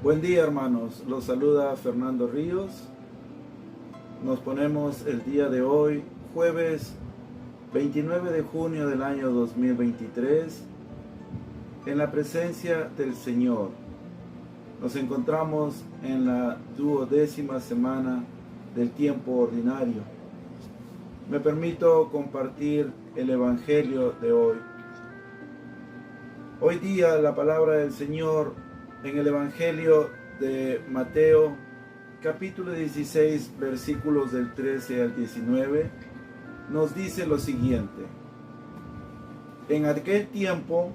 Buen día, hermanos, los saluda Fernando Ríos. Nos ponemos el día de hoy, jueves 29 de junio del año 2023, en la presencia del Señor. Nos encontramos en la 12ª semana del tiempo ordinario. Me permito compartir el Evangelio de hoy. Hoy día la palabra del Señor en el Evangelio de Mateo, capítulo 16, versículos del 13 al 19, nos dice lo siguiente. En aquel tiempo,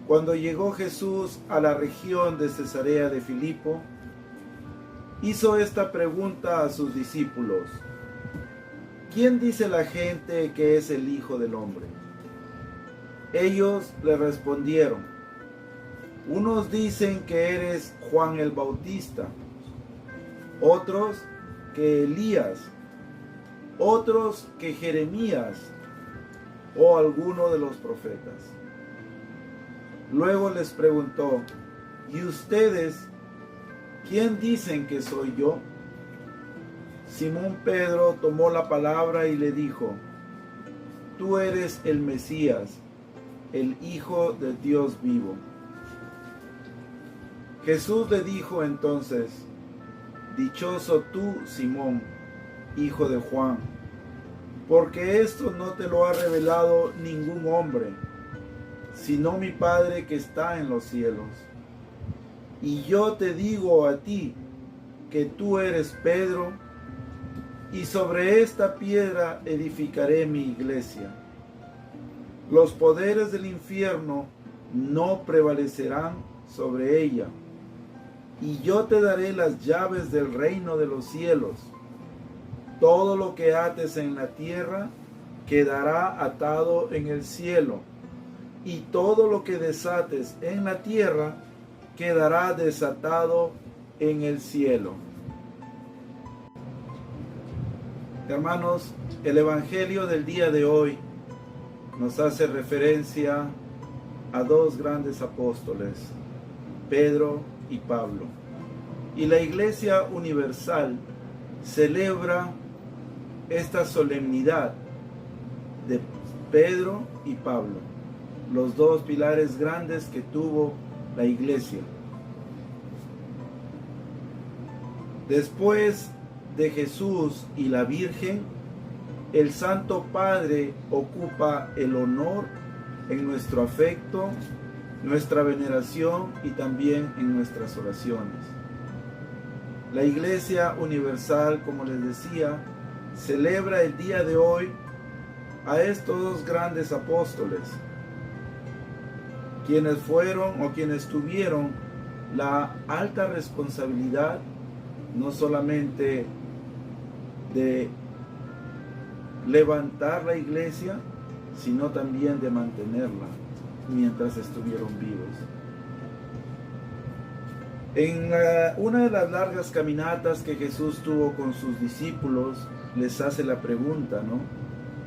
cuando llegó Jesús a la región de Cesarea de Filipo, hizo esta pregunta a sus discípulos: ¿quién dice la gente que es el Hijo del Hombre? Ellos le respondieron: unos dicen que eres Juan el Bautista, otros que Elías, otros que Jeremías o alguno de los profetas. Luego les preguntó: ¿y ustedes quién dicen que soy yo? Simón Pedro tomó la palabra y le dijo: tú eres el Mesías, el Hijo del Dios vivo. Jesús le dijo entonces: dichoso tú, Simón, hijo de Juan, porque esto no te lo ha revelado ningún hombre, sino mi Padre que está en los cielos. Y yo te digo a ti que tú eres Pedro, y sobre esta piedra edificaré mi iglesia. Los poderes del infierno no prevalecerán sobre ella. Y yo te daré las llaves del reino de los cielos. Todo lo que ates en la tierra quedará atado en el cielo, y todo lo que desates en la tierra quedará desatado en el cielo. Hermanos, el Evangelio del día de hoy nos hace referencia a dos grandes apóstoles, Pedro y Pablo. Y la Iglesia Universal celebra esta solemnidad de Pedro y Pablo, los dos pilares grandes que tuvo la Iglesia. Después de Jesús y la Virgen, el Santo Padre ocupa el honor en nuestro afecto, nuestra veneración y también en nuestras oraciones. La Iglesia Universal, como les decía, celebra el día de hoy a estos dos grandes apóstoles, quienes fueron o quienes tuvieron la alta responsabilidad no solamente de levantar la iglesia, sino también de mantenerla mientras estuvieron vivos. En una de las largas caminatas que Jesús tuvo con sus discípulos, les hace la pregunta, ¿no?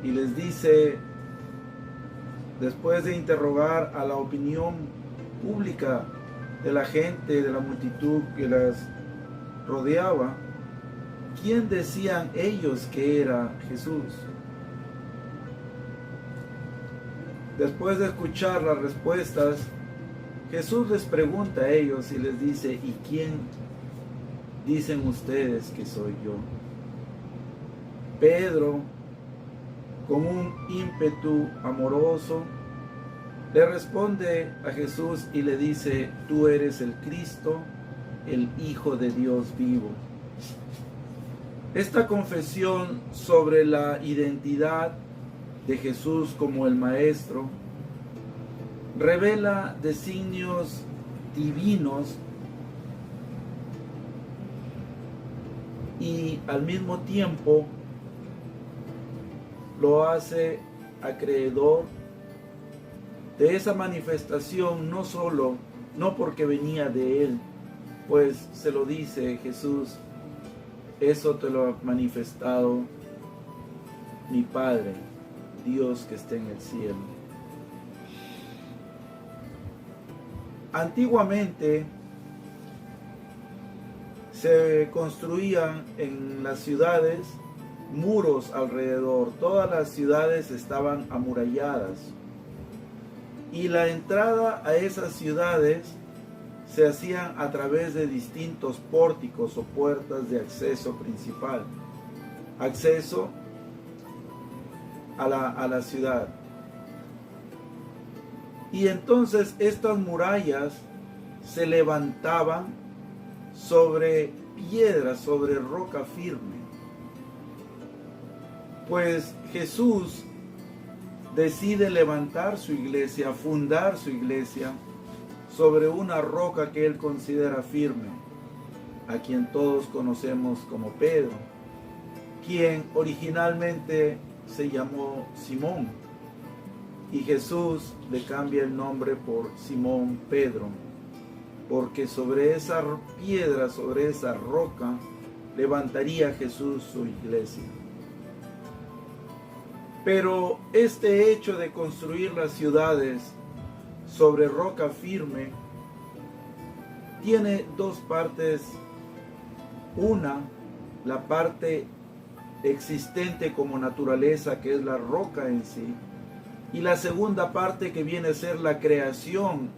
Y les dice, después de interrogar a la opinión pública de la gente, de la multitud que las rodeaba, ¿quién decían ellos que era Jesús? Después de escuchar las respuestas, Jesús les pregunta a ellos y les dice: ¿y quién dicen ustedes que soy yo? Pedro, con un ímpetu amoroso, le responde a Jesús y le dice: tú eres el Cristo, el Hijo de Dios vivo. Esta confesión sobre la identidad de Jesús como el Maestro revela designios divinos y al mismo tiempo lo hace acreedor de esa manifestación, no porque venía de él, pues se lo dice Jesús: eso te lo ha manifestado mi Padre, Dios que está en el cielo. Antiguamente se construían en las ciudades muros alrededor. Todas las ciudades estaban amuralladas. Y la entrada a esas ciudades se hacían a través de distintos pórticos o puertas de acceso principal. Acceso a la ciudad. Y entonces estas murallas se levantaban sobre piedra, sobre roca firme. Pues Jesús decide levantar su iglesia, fundar su iglesia sobre una roca que él considera firme, a quien todos conocemos como Pedro, quien originalmente se llamó Simón, y Jesús le cambia el nombre por Simón Pedro, porque sobre esa piedra, sobre esa roca, levantaría Jesús su iglesia. Pero este hecho de construir las ciudades sobre roca firme tiene dos partes. Una, la parte existente como naturaleza, que es la roca en sí, y la segunda parte, que viene a ser la creación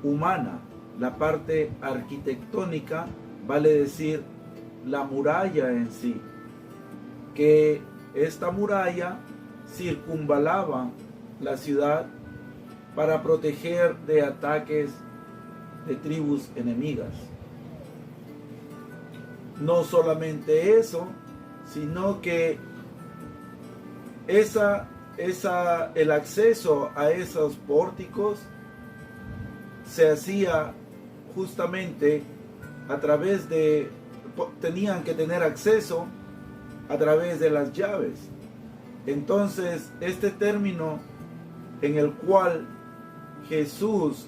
humana, la parte arquitectónica, vale decir la muralla en sí, que esta muralla circunvalaba la ciudad para proteger de ataques de tribus enemigas. No solamente eso, sino que el acceso a esos pórticos se hacía justamente a través de, tenían que tener acceso a través de las llaves. Entonces, este término en el cual Jesús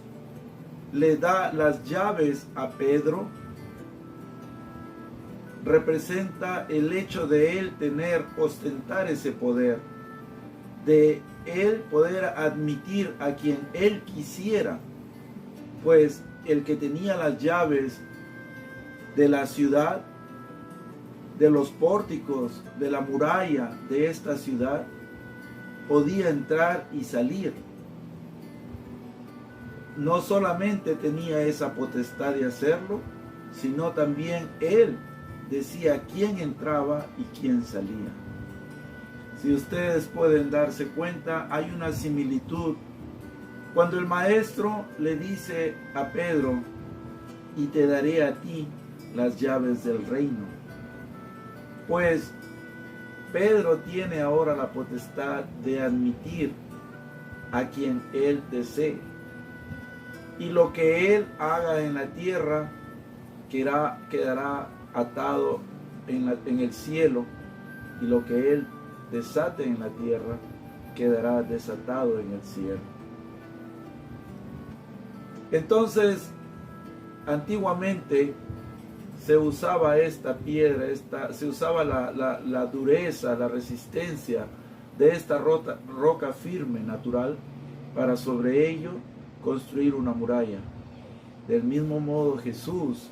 le da las llaves a Pedro representa el hecho de él ostentar ese poder, de él poder admitir a quien él quisiera, pues el que tenía las llaves de la ciudad, de los pórticos, de la muralla de esta ciudad, podía entrar y salir. No solamente tenía esa potestad de hacerlo, sino también él decía quién entraba y quién salía. Si ustedes pueden darse cuenta, hay una similitud cuando el maestro le dice a Pedro: y te daré a ti las llaves del reino. Pues Pedro tiene ahora la potestad de admitir a quien él desee, y lo que él haga en la tierra quedará atado en el cielo, y lo que él desate en la tierra quedará desatado en el cielo. Entonces, antiguamente se usaba esta piedra, se usaba la dureza, la resistencia de esta roca firme natural para sobre ello construir una muralla. Del mismo modo, Jesús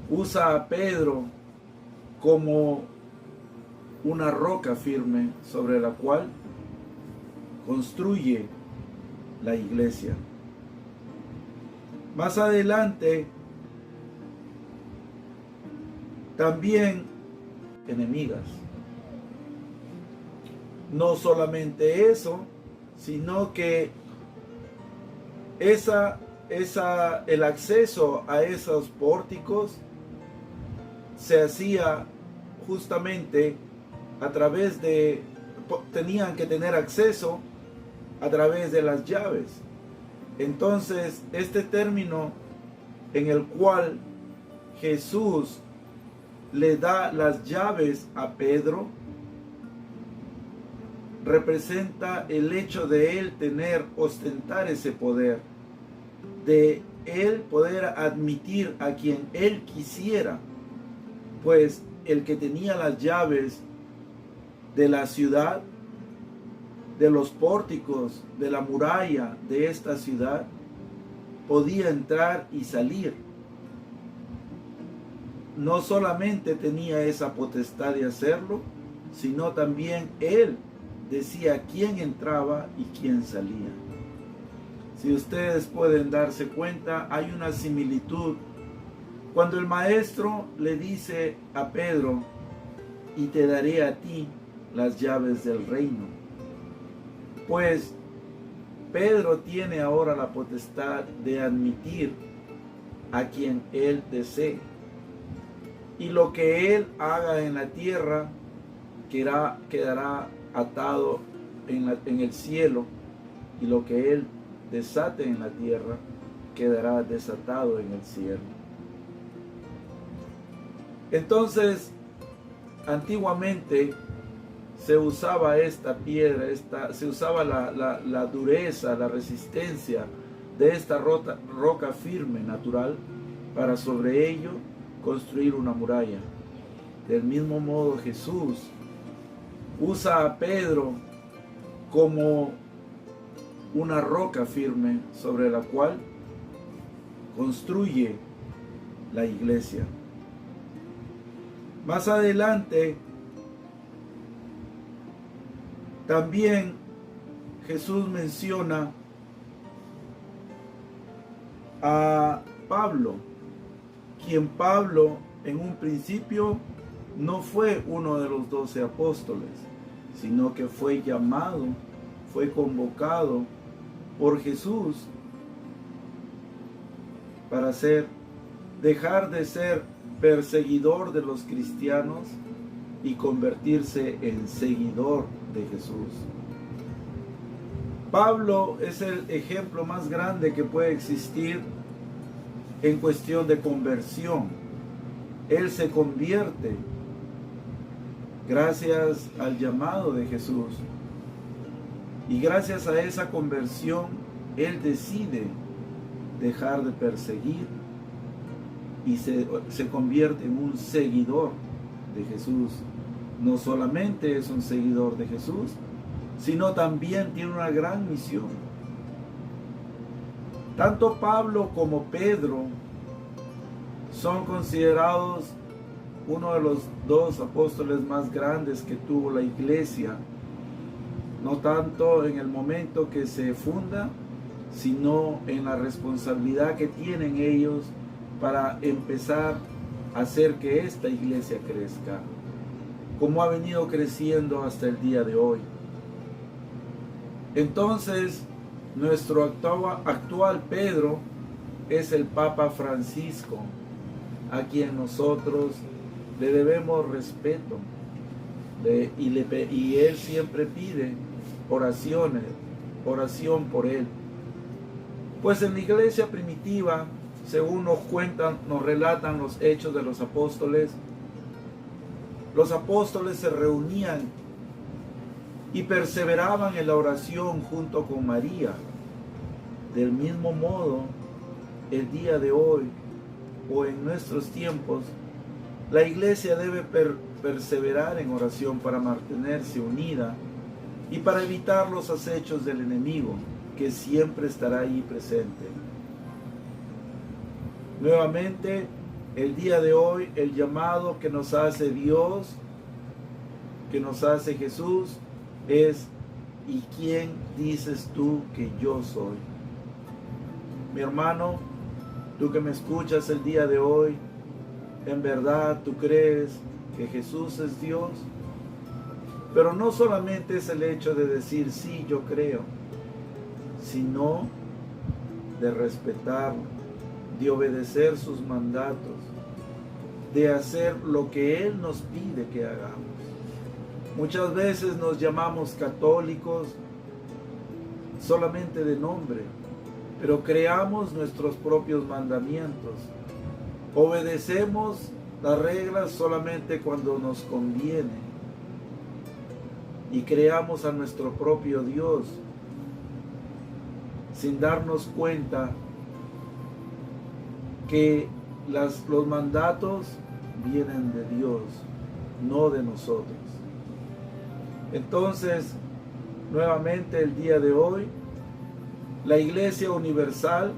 usa a Pedro como una roca firme sobre la cual construye la iglesia. Más adelante, también enemigas. No solamente eso, sino que el acceso a esos pórticos se hacía justamente a través de, tenían que tener acceso a través de las llaves. Entonces, este término en el cual Jesús le da las llaves a Pedro representa el hecho de él ostentar ese poder, de él poder admitir a quien él quisiera, pues el que tenía las llaves de la ciudad, de los pórticos, de la muralla de esta ciudad, podía entrar y salir. no solamente tenía esa potestad de hacerlo, sino también Él decía quién entraba y quién salía. Si ustedes pueden darse cuenta, hay una similitud cuando el maestro le dice a Pedro: y te daré a ti las llaves del reino. Pues Pedro tiene ahora la potestad de admitir a quien él desee. Y lo que él haga en la tierra quedará atado en el cielo, y lo que él desate en la tierra quedará desatado en el cielo. Entonces, antiguamente se usaba esta piedra, se usaba la dureza, la resistencia de esta roca firme, natural, para sobre ello construir una muralla. Del mismo modo, Jesús usa a Pedro como una roca firme sobre la cual construye la iglesia. Más adelante, también Jesús menciona a Pablo, quien Pablo en un principio no fue uno de los 12 apóstoles, sino que fue llamado, fue convocado por Jesús para dejar de ser perseguidor de los cristianos y convertirse en seguidor de Jesús. Pablo es el ejemplo más grande que puede existir en cuestión de conversión. Él se convierte gracias al llamado de Jesús, y gracias a esa conversión él decide dejar de perseguir y se convierte en un seguidor de Jesús. No solamente es un seguidor de Jesús, sino también tiene una gran misión. Tanto Pablo como Pedro son considerados uno de los 2 apóstoles más grandes que tuvo la iglesia, no tanto en el momento que se funda, sino en la responsabilidad que tienen ellos para empezar a hacer que esta iglesia crezca, como ha venido creciendo hasta el día de hoy. Entonces, nuestro actual Pedro es el Papa Francisco, a quien nosotros le debemos respeto, y él siempre pide oración por él. Pues en la iglesia primitiva, según nos relatan los hechos de los apóstoles se reunían y perseveraban en la oración junto con María. Del mismo modo, el día de hoy o en nuestros tiempos, la iglesia debe perseverar en oración para mantenerse unida y para evitar los acechos del enemigo, que siempre estará ahí presente. Nuevamente, el día de hoy, el llamado que nos hace Dios, que nos hace Jesús, es: ¿y quién dices tú que yo soy? Mi hermano, tú que me escuchas el día de hoy, ¿en verdad tú crees que Jesús es Dios? Pero no solamente es el hecho de decir sí, yo creo, sino de respetarlo, de obedecer sus mandatos, de hacer lo que Él nos pide que hagamos. Muchas veces nos llamamos católicos solamente de nombre, pero creamos nuestros propios mandamientos. Obedecemos las reglas solamente cuando nos conviene y creamos a nuestro propio Dios sin darnos cuenta que los mandatos vienen de Dios, no de nosotros. Entonces, nuevamente el día de hoy, la Iglesia Universal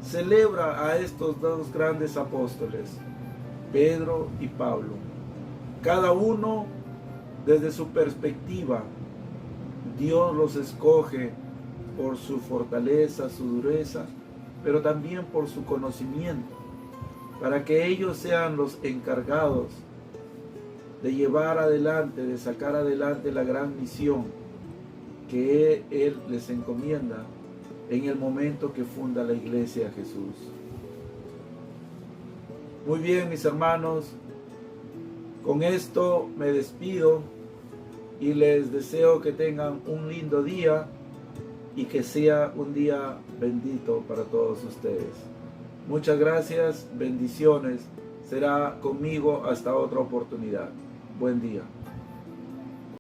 celebra a estos 2 grandes apóstoles, Pedro y Pablo. Cada uno desde su perspectiva. Dios los escoge por su fortaleza, su dureza, pero también por su conocimiento, para que ellos sean los encargados de llevar adelante, de sacar adelante la gran misión que Él les encomienda en el momento que funda la iglesia Jesús. Muy bien, mis hermanos, con esto me despido y les deseo que tengan un lindo día y que sea un día bendito para todos ustedes. Muchas gracias, bendiciones. Será conmigo hasta otra oportunidad. Buen día.